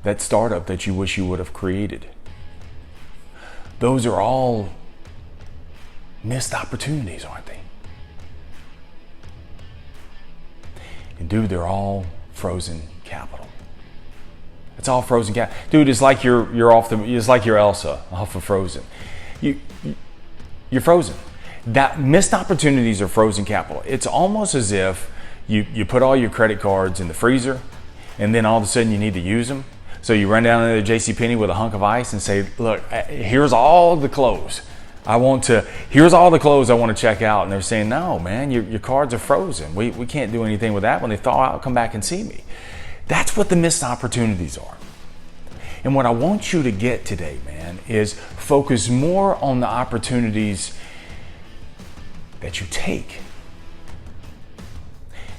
that startup that you wish you would have created. Those are all missed opportunities, aren't they? And dude, they're all frozen capital. It's all frozen capital. Dude, it's like it's like you're Elsa off of Frozen. You're frozen. That missed opportunities are frozen capital. It's almost as if you put all your credit cards in the freezer and then all of a sudden you need to use them. So you run down to the JCPenney with a hunk of ice and say, look, here's all the clothes. Here's all the clothes I want to check out. And they're saying, no, man, your cards are frozen. We can't do anything with that. When they thaw out, come back and see me. That's what the missed opportunities are. And what I want you to get today, man, is focus more on the opportunities that you take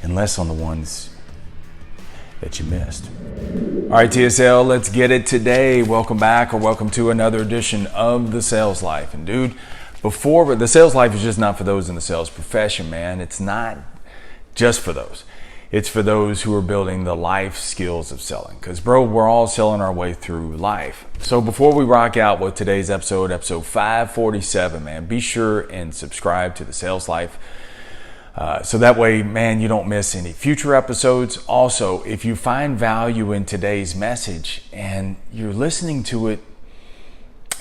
and less on the ones that you missed. All right, TSL, let's get it today. Welcome back, or welcome to another edition of The Sales Life. And dude, the sales life is just not for those in the sales profession, man. It's not just for those. It's for those who are building the life skills of selling. Because, bro, we're all selling our way through life. So before we rock out with today's episode 547, man, be sure and subscribe to The Sales Life. So that way, man, you don't miss any future episodes. Also, if you find value in today's message and you're listening to it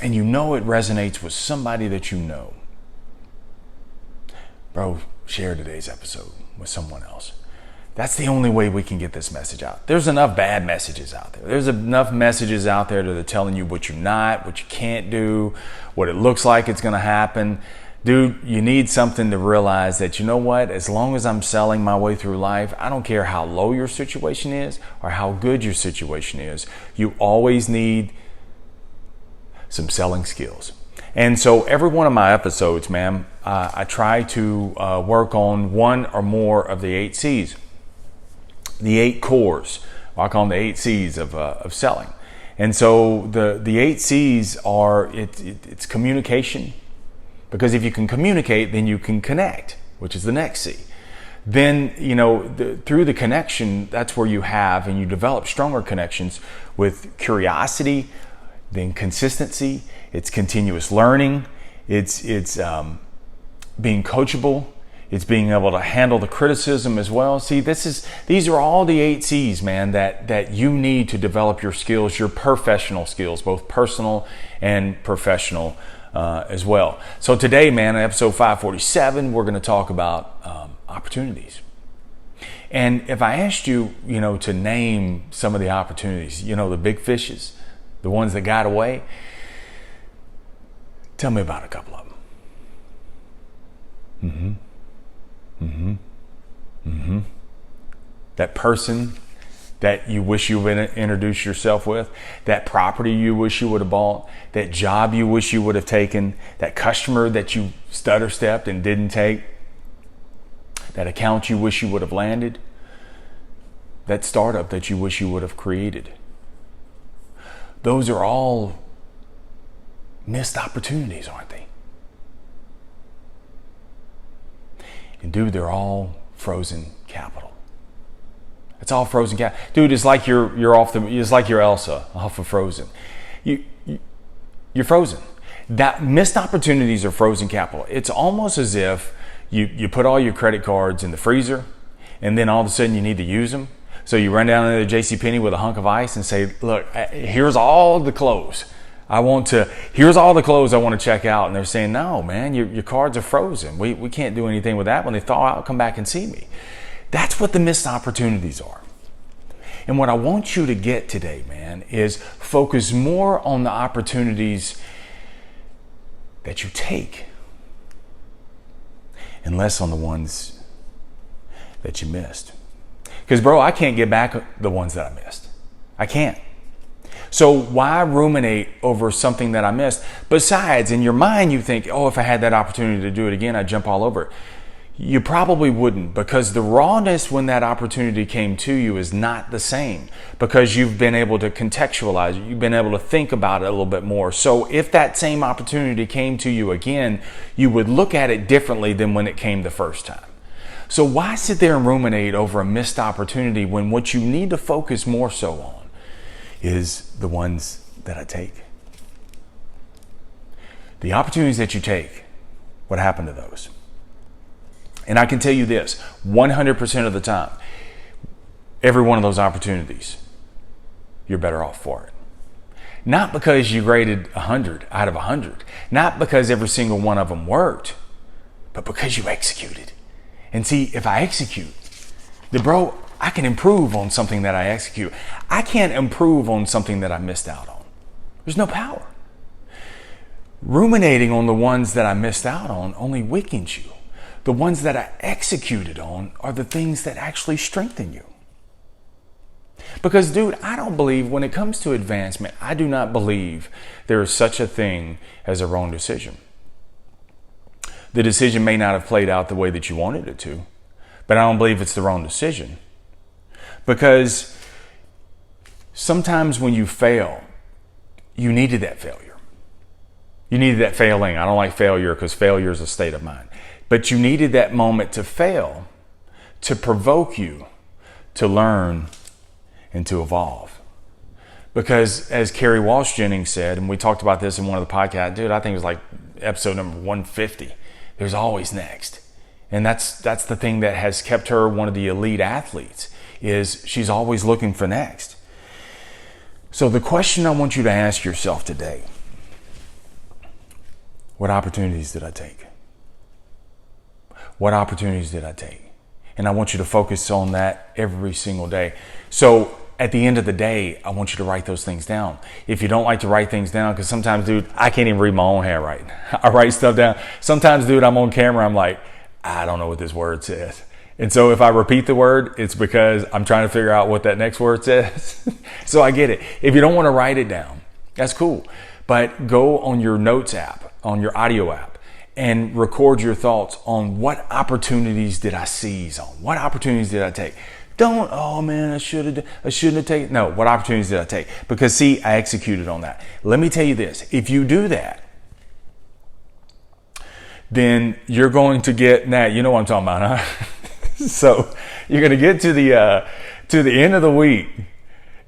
and you know it resonates with somebody that you know, bro, share today's episode with someone else. That's the only way we can get this message out. There's enough bad messages out there. There's enough messages out there that are telling you what you're not, what you can't do, what it looks like it's going to happen. Dude, you need something to realize that, you know what, as long as I'm selling my way through life, I don't care how low your situation is or how good your situation is. You always need some selling skills. And so every one of my episodes, man, I try to work on one or more of the 8 C's, the 8 cores. I call them the 8 C's of selling. And so the 8 C's are, it's communication. Because if you can communicate, then you can connect, which is the next C. Then, you know, through the connection, that's where you have and you develop stronger connections with curiosity, then consistency, it's continuous learning, it's being coachable, it's being able to handle the criticism as well. See, these are all the 8 C's, man, that you need to develop your skills, your professional skills, both personal and professional as well. So today, man, in episode 547, we're going to talk about opportunities. And if I asked you, you know, to name some of the opportunities, you know, the big fishes, the ones that got away, tell me about a couple of them. That person that you wish you would introduce yourself with, that property you wish you would have bought, that job you wish you would have taken, that customer that you stutter-stepped and didn't take, that account you wish you would have landed, that startup that you wish you would have created. Those are all missed opportunities, aren't they? And dude, they're all frozen capital. It's all frozen capital. Dude, it's like it's like you're Elsa off of Frozen. You're frozen. That missed opportunities are frozen capital. It's almost as if you put all your credit cards in the freezer and then all of a sudden you need to use them. So you run down to the JCPenney with a hunk of ice and say, look, here's all the clothes. Here's all the clothes I want to check out. And they're saying, no, man, your cards are frozen. We can't do anything with that. When they thaw out, come back and see me. That's what the missed opportunities are. And what I want you to get today, man, is focus more on the opportunities that you take and less on the ones that you missed. Because, bro, I can't get back the ones that I missed. I can't. So why ruminate over something that I missed? Besides, in your mind, you think, oh, if I had that opportunity to do it again, I'd jump all over it. You probably wouldn't, because the rawness when that opportunity came to you is not the same, because you've been able to contextualize it. You've been able to think about it a little bit more. So if that same opportunity came to you again, you would look at it differently than when it came the first time. So why sit there and ruminate over a missed opportunity when what you need to focus more so on is the ones that I take. The opportunities that you take, what happened to those? And I can tell you this, 100% of the time, every one of those opportunities, you're better off for it. Not because you graded 100 out of 100, not because every single one of them worked, but because you executed. And see, if I execute, then bro, I can improve on something that I execute. I can't improve on something that I missed out on. There's no power. Ruminating on the ones that I missed out on only weakens you. The ones that I executed on are the things that actually strengthen you. Because, dude, I don't believe when it comes to advancement, I do not believe there is such a thing as a wrong decision. The decision may not have played out the way that you wanted it to, but I don't believe it's the wrong decision. Because sometimes when you fail, you needed that failure. You needed that failing. I don't like failure because failure is a state of mind. But you needed that moment to fail to provoke you to learn and to evolve. Because as Carrie Walsh Jennings said, and we talked about this in one of the podcasts, dude, I think it was like episode number 150. There's always next. And that's the thing that has kept her one of the elite athletes, is she's always looking for next. So the question I want you to ask yourself today, what opportunities did I take? What opportunities did I take? And I want you to focus on that every single day. So at the end of the day, I want you to write those things down. If you don't like to write things down, because sometimes, dude, I can't even read my own handwriting. I write stuff down. Sometimes, dude, I'm on camera, I'm like, I don't know what this word says. And so if I repeat the word, it's because I'm trying to figure out what that next word says. So I get it. If you don't want to write it down, that's cool. But go on your notes app, on your audio app, and record your thoughts on what opportunities did I seize on? What opportunities did I take? Don't, oh man, I shouldn't have taken. No, what opportunities did I take? Because see, I executed on that. Let me tell you this. If you do that, then you're going to get, now you know what I'm talking about, huh? So you're going to get to the end of the week.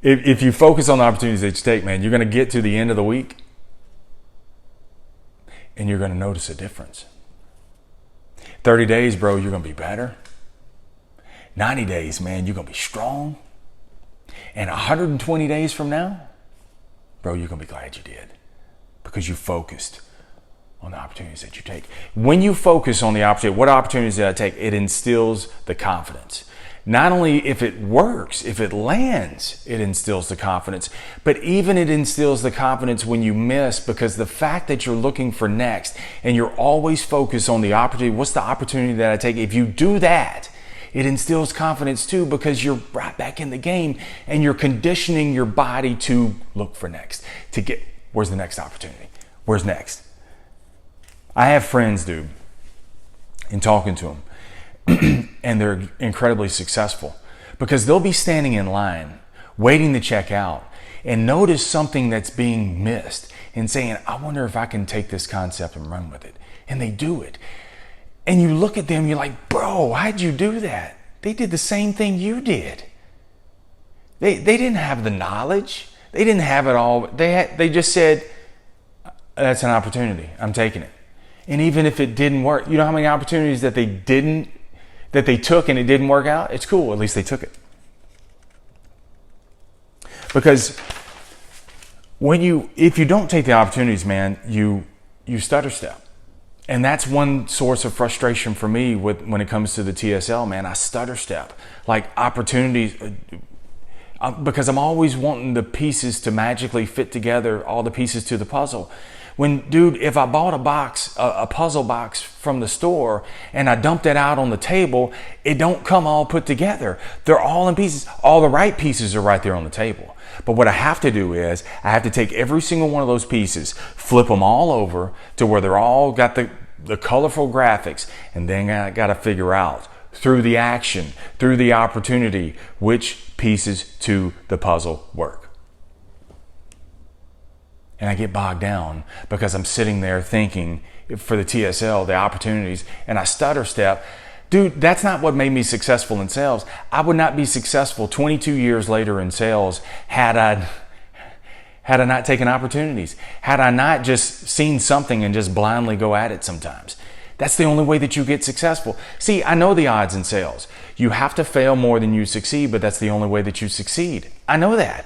If you focus on the opportunities that you take, man, you're going to get to the end of the week and you're going to notice a difference. 30 days, bro, you're going to be better. 90 days, man, you're going to be strong. And 120 days from now, bro, you're going to be glad you did, because you focused on the opportunities that you take. When you focus on the opportunity, what opportunities did I take? It instills the confidence. Not only if it works, if it lands, it instills the confidence, but even it instills the confidence when you miss, because the fact that you're looking for next and you're always focused on the opportunity, what's the opportunity that I take? If you do that, it instills confidence too, because you're right back in the game and you're conditioning your body to look for next, to get, where's the next opportunity? Where's next? I have friends, dude, in talking to them, and they're incredibly successful because they'll be standing in line waiting to check out and notice something that's being missed and saying, I wonder if I can take this concept and run with it. And they do it. And you look at them, you're like, bro, how'd you do that? They did the same thing you did. They didn't have the knowledge. They didn't have it all. They just said, that's an opportunity. I'm taking it. And even if it didn't work, you know how many opportunities that they took and it didn't work out? It's cool. At least they took it. Because if you don't take the opportunities, man, you stutter step. And that's one source of frustration for me when it comes to the TSL, man. I stutter step. Like opportunities, because I'm always wanting the pieces to magically fit together, all the pieces to the puzzle. When, dude, if I bought a puzzle box from the store and I dumped it out on the table, it don't come all put together. They're all in pieces. All the right pieces are right there on the table. But what I have to do is I have to take every single one of those pieces, flip them all over to where they're all got the colorful graphics, and then I got to figure out through the action, through the opportunity, which pieces to the puzzle work. And I get bogged down because I'm sitting there thinking for the TSL, the opportunities, and I stutter step. Dude, that's not what made me successful in sales. I would not be successful 22 years later in sales had Had I not taken opportunities? Had I not just seen something and just blindly go at it sometimes? That's the only way that you get successful. See, I know the odds in sales. You have to fail more than you succeed, but that's the only way that you succeed. I know that.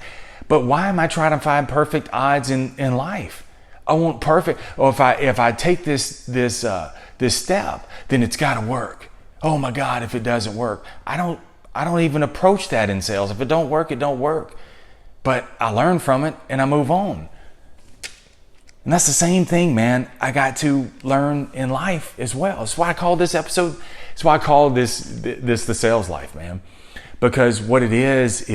But why am I trying to find perfect odds in life? I want perfect. Or if I take this step, then it's got to work. Oh my God, if it doesn't work, I don't even approach that in sales. If it don't work, it don't work. But I learn from it and I move on. And that's the same thing, man. I got to learn in life as well. That's why I call this episode, that's why I call this the sales life, man. Because what it is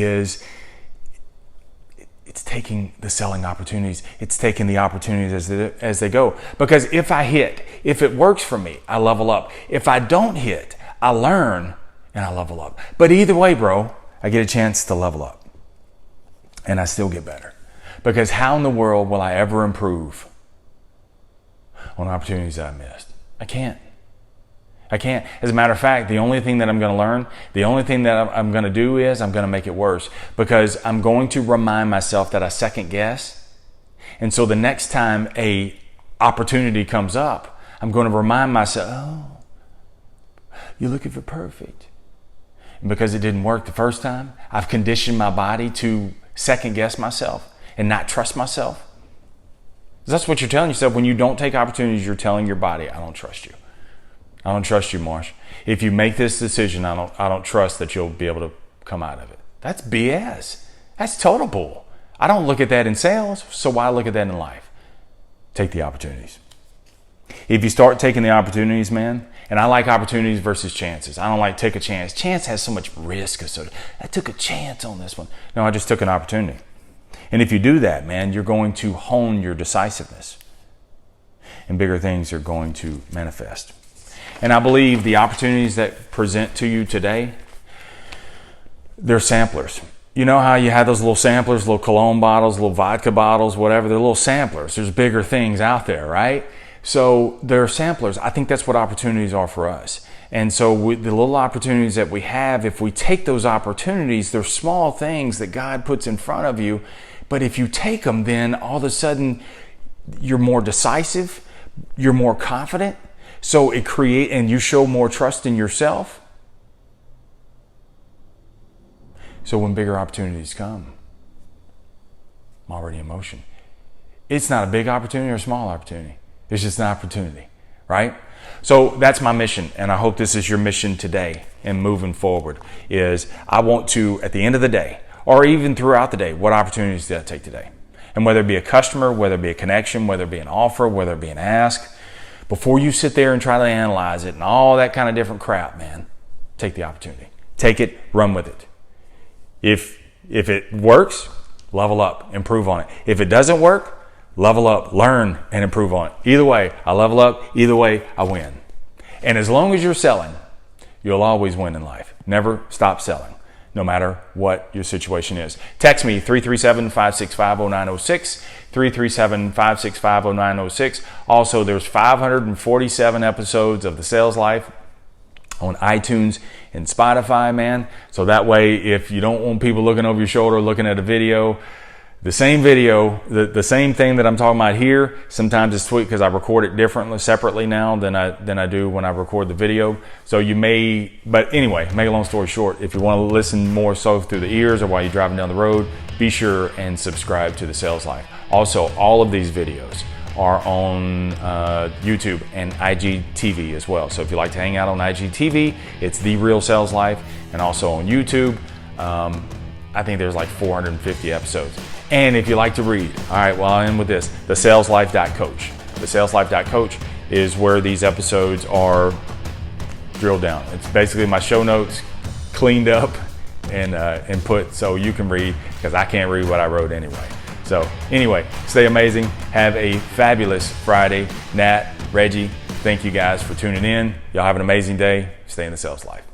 it's taking the selling opportunities. It's taking the opportunities as they go. Because if it works for me, I level up. If I don't hit, I learn and I level up. But either way, bro, I get a chance to level up. And I still get better. Because how in the world will I ever improve on opportunities that I missed? I can't. As a matter of fact, the only thing that I'm going to learn, the only thing that I'm going to do is I'm going to make it worse. Because I'm going to remind myself that I second guess. And so the next time a opportunity comes up, I'm going to remind myself, oh, you're looking for perfect. And because it didn't work the first time, I've conditioned my body to second guess myself and not trust myself. That's what you're telling yourself. When you don't take opportunities, you're telling your body, I don't trust you. I don't trust you, Marsh. If you make this decision, I don't trust that you'll be able to come out of it. That's BS. That's total bull. I don't look at that in sales, so why look at that in life? Take the opportunities. If you start taking the opportunities, man, and I like opportunities versus chances. I don't like take a chance. Chance has so much risk. So I took a chance on this one. No, I just took an opportunity. And if you do that, man, you're going to hone your decisiveness. And bigger things are going to manifest. And I believe the opportunities that present to you today, they're samplers. You know how you have those little samplers, little cologne bottles, little vodka bottles, whatever. They're little samplers. There's bigger things out there, right? So they're samplers. I think that's what opportunities are for us. And so the little opportunities that we have, if we take those opportunities, they're small things that God puts in front of you. But if you take them, then all of a sudden you're more decisive, you're more confident. So and you show more trust in yourself. So when bigger opportunities come, I'm already in motion. It's not a big opportunity or a small opportunity. It's just an opportunity, right? So that's my mission, and I hope this is your mission today and moving forward, is I want to, at the end of the day, or even throughout the day, what opportunities did I take today? And whether it be a customer, whether it be a connection, whether it be an offer, whether it be an ask, before you sit there and try to analyze it and all that kind of different crap, man, take the opportunity. Take it, run with it. If it works, level up, improve on it. If it doesn't work, level up, learn, and improve on it. Either way, I level up. Either way, I win. And as long as you're selling, you'll always win in life. Never stop selling, no matter what your situation is. Text me, 337-565-0906, 337-565-0906. Also, there's 547 episodes of The Sales Life on iTunes and Spotify, man. So that way, if you don't want people looking over your shoulder, looking at a video, the same video, the same thing that I'm talking about here, sometimes it's tweaked because I record it differently, separately now than I do when I record the video. So you may, but anyway, make a long story short, if you want to listen more so through the ears or while you're driving down the road, be sure and subscribe to The Sales Life. Also, all of these videos are on YouTube and IGTV as well. So if you like to hang out on IGTV, it's The Real Sales Life, and also on YouTube. I think there's like 450 episodes. And if you like to read, all right, well, I'll end with this, thesaleslife.coach. Thesaleslife.coach is where these episodes are drilled down. It's basically my show notes cleaned up and put so you can read, because I can't read what I wrote anyway. So anyway, stay amazing. Have a fabulous Friday. Nat, Reggie, thank you guys for tuning in. Y'all have an amazing day. Stay in the sales life.